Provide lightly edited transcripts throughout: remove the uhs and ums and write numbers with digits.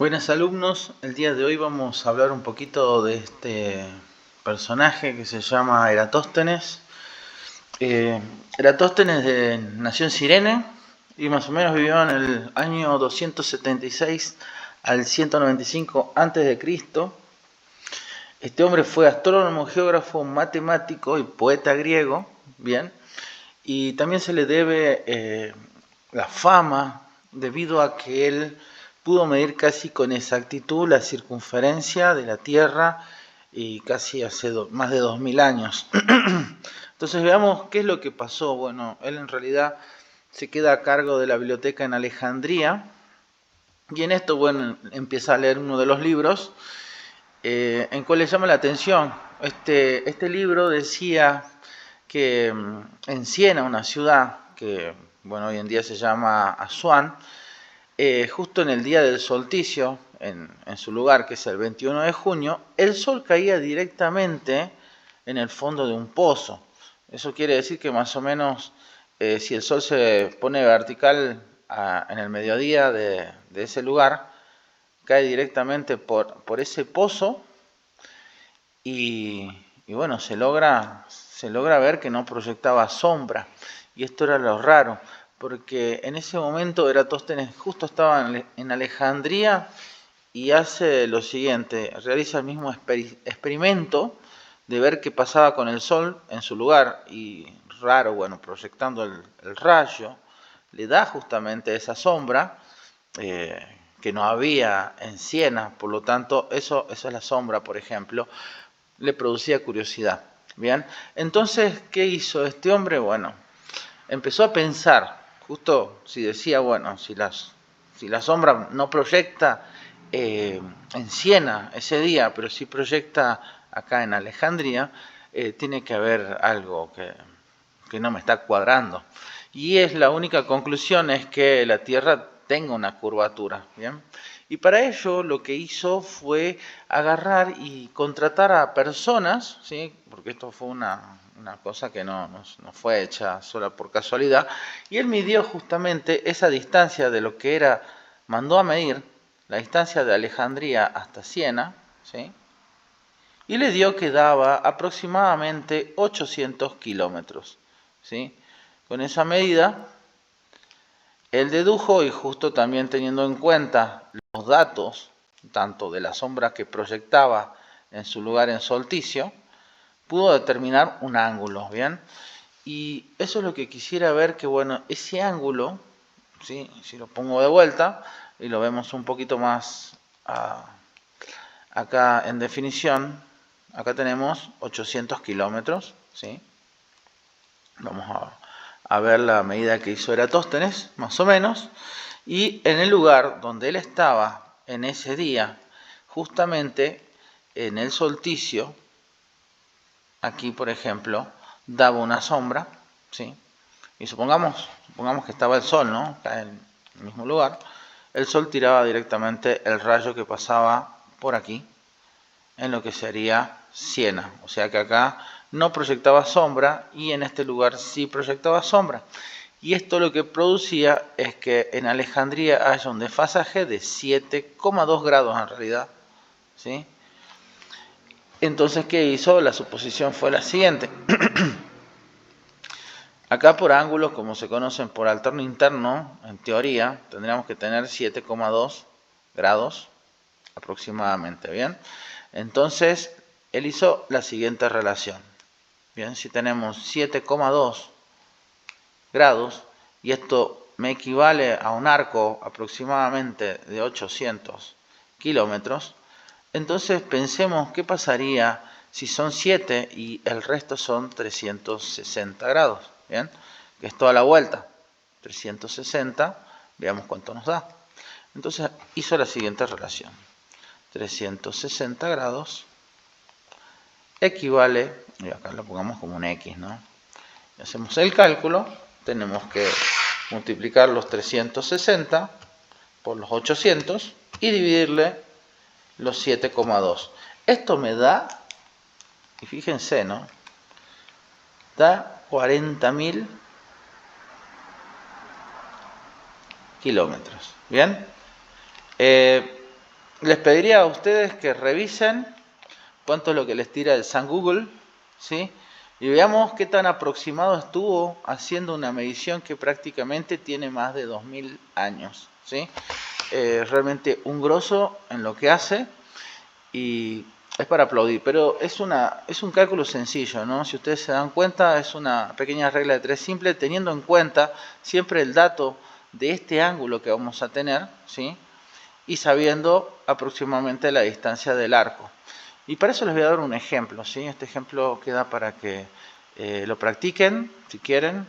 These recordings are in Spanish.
Buenas alumnos, el día de hoy vamos a hablar un poquito de este personaje que se llama Eratóstenes. Eratóstenes nació en Cirene y más o menos vivió en el año 276 al 195 a.C. Este hombre fue astrónomo, geógrafo, matemático y poeta griego, bien, y también se le debe la fama debido a que él pudo medir casi con exactitud la circunferencia de la Tierra y casi hace más de 2000 años. Entonces veamos qué es lo que pasó. Bueno, él en realidad se queda a cargo de la biblioteca en Alejandría y en esto, bueno, empieza a leer uno de los libros en cual le llama la atención. Este libro decía que en Siena, una ciudad que bueno, hoy en día se llama Asuán, justo en el día del solsticio, en su lugar, que es el 21 de junio, el sol caía directamente en el fondo de un pozo. Eso quiere decir que más o menos, si el sol se pone vertical en el mediodía de ese lugar, cae directamente por ese pozo y bueno, se logra ver que no proyectaba sombra. Y esto era lo raro, porque en ese momento Eratóstenes justo estaba en Alejandría y hace lo siguiente, realiza el mismo experimento de ver qué pasaba con el sol en su lugar y raro, bueno, proyectando el rayo, le da justamente esa sombra que no había en Siena, por lo tanto, eso es la sombra, por ejemplo, le producía curiosidad. Bien, entonces, ¿qué hizo este hombre? Bueno, empezó a pensar, justo si decía, bueno, si la sombra no proyecta en Siena ese día, pero sí proyecta acá en Alejandría, tiene que haber algo que no me está cuadrando. Y es la única conclusión es que la Tierra tenga una curvatura, ¿bien? Y para ello lo que hizo fue agarrar y contratar a personas, ¿sí? Porque esto fue una cosa que no fue hecha sola por casualidad, y él midió justamente esa distancia de lo que era, mandó a medir la distancia de Alejandría hasta Siena, ¿sí? Y le dio que daba aproximadamente 800 kilómetros, ¿sí? Con esa medida, él dedujo, y justo también teniendo en cuenta los datos, tanto de la sombra que proyectaba en su lugar en solsticio, pudo determinar un ángulo, ¿bien? Y eso es lo que quisiera ver, que bueno, ese ángulo, ¿sí? Si lo pongo de vuelta y lo vemos un poquito más acá en definición, acá tenemos 800 kilómetros, ¿sí? Vamos a ver la medida que hizo Eratóstenes, más o menos, y en el lugar donde él estaba en ese día, justamente en el solsticio, aquí por ejemplo, daba una sombra, ¿sí? Y supongamos que estaba el sol, ¿no? Acá en el mismo lugar, el sol tiraba directamente el rayo que pasaba por aquí, en lo que sería Siena. O sea que acá no proyectaba sombra y en este lugar sí proyectaba sombra. Y esto lo que producía es que en Alejandría haya un desfasaje de 7,2 grados en realidad, ¿sí? Entonces, ¿qué hizo? La suposición fue la siguiente. Acá por ángulos, como se conocen por alterno interno, en teoría, tendríamos que tener 7,2 grados aproximadamente, ¿bien? Entonces, él hizo la siguiente relación. Bien, si tenemos 7,2 grados, y esto me equivale a un arco aproximadamente de 800 kilómetros, entonces pensemos qué pasaría si son 7 y el resto son 360 grados, ¿bien? Que es toda la vuelta, 360, veamos cuánto nos da. Entonces hizo la siguiente relación, 360 grados equivale, y acá lo pongamos como un X, ¿no? Y hacemos el cálculo, tenemos que multiplicar los 360 por los 800 y dividirle los 7,2. Esto me da, y fíjense, ¿no? Da 40.000 kilómetros. ¿Bien? les pediría a ustedes que revisen cuánto es lo que les tira el San Google, ¿sí? Y veamos qué tan aproximado estuvo haciendo una medición que prácticamente tiene más de 2000 años, ¿sí? Realmente un grosso en lo que hace y es para aplaudir, pero es un cálculo sencillo, ¿no? Si ustedes se dan cuenta, es una pequeña regla de 3 simple, teniendo en cuenta siempre el dato de este ángulo que vamos a tener, ¿sí? Y sabiendo aproximadamente la distancia del arco. Y para eso les voy a dar un ejemplo, ¿sí? Este ejemplo queda para que lo practiquen, si quieren,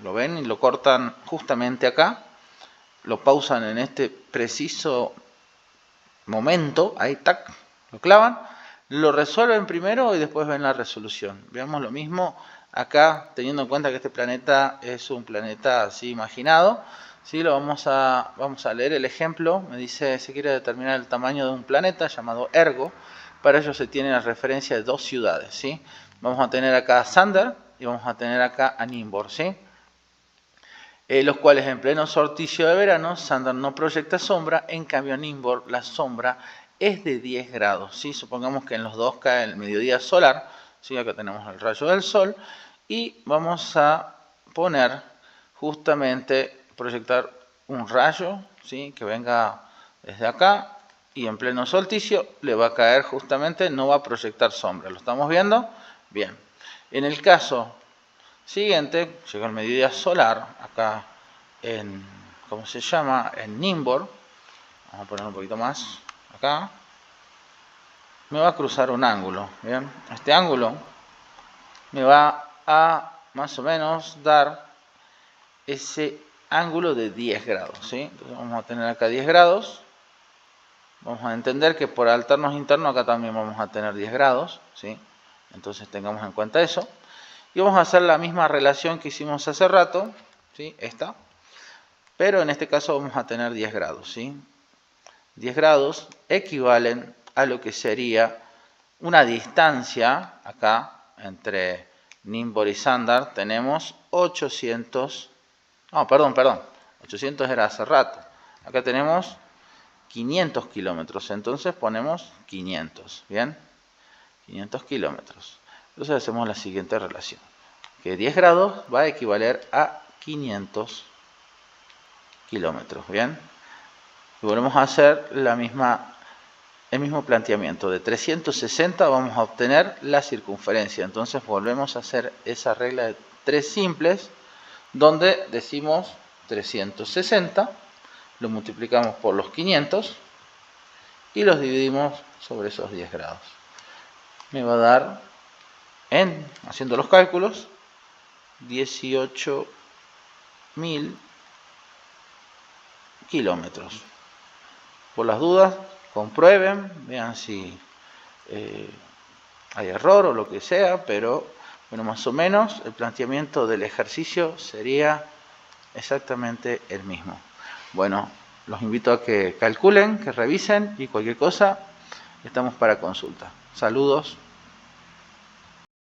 lo ven y lo cortan justamente acá, lo pausan en este preciso momento, ahí tac, lo clavan, lo resuelven primero y después ven la resolución. Veamos lo mismo acá, teniendo en cuenta que este planeta es un planeta así imaginado, ¿sí? Vamos a leer el ejemplo. Me dice, se quiere determinar el tamaño de un planeta llamado Ergo. Para ello se tiene la referencia de dos ciudades, ¿sí? Vamos a tener acá a Sander y vamos a tener acá a Nimbor, ¿sí? Los cuales en pleno solsticio de verano, Sander no proyecta sombra, en cambio Nimbor la sombra es de 10 grados, ¿sí? Supongamos que en los dos cae el mediodía solar, ¿sí? Acá tenemos el rayo del sol, y vamos a poner justamente, proyectar un rayo, ¿sí? Que venga desde acá, y en pleno solsticio le va a caer justamente, no va a proyectar sombra, ¿lo estamos viendo? Bien, en el caso siguiente, llega el mediodía solar, acá en, ¿cómo se llama? En Nimbor, vamos a poner un poquito más, acá, me va a cruzar un ángulo, ¿bien? Este ángulo me va a más o menos dar ese ángulo de 10 grados, ¿sí? Entonces vamos a tener acá 10 grados, vamos a entender que por alternos internos acá también vamos a tener 10 grados, ¿sí? Entonces tengamos en cuenta eso. Y vamos a hacer la misma relación que hicimos hace rato, ¿sí? Esta, pero en este caso vamos a tener 10 grados, ¿sí? 10 grados equivalen a lo que sería una distancia, acá, entre Nimbor y Sander, tenemos 800, no, perdón, 800 era hace rato, acá tenemos 500 kilómetros, entonces ponemos 500, ¿bien? 500 kilómetros. Entonces hacemos la siguiente relación, que 10 grados va a equivaler a 500 kilómetros, ¿bien? Y volvemos a hacer el mismo planteamiento. De 360 vamos a obtener la circunferencia. Entonces volvemos a hacer esa regla de 3 simples, donde decimos 360, lo multiplicamos por los 500 y los dividimos sobre esos 10 grados. Me va a dar, haciendo los cálculos, 18.000 kilómetros. Por las dudas, comprueben, vean si hay error o lo que sea, pero bueno, más o menos el planteamiento del ejercicio sería exactamente el mismo. Bueno, los invito a que calculen, que revisen y cualquier cosa, estamos para consulta. Saludos.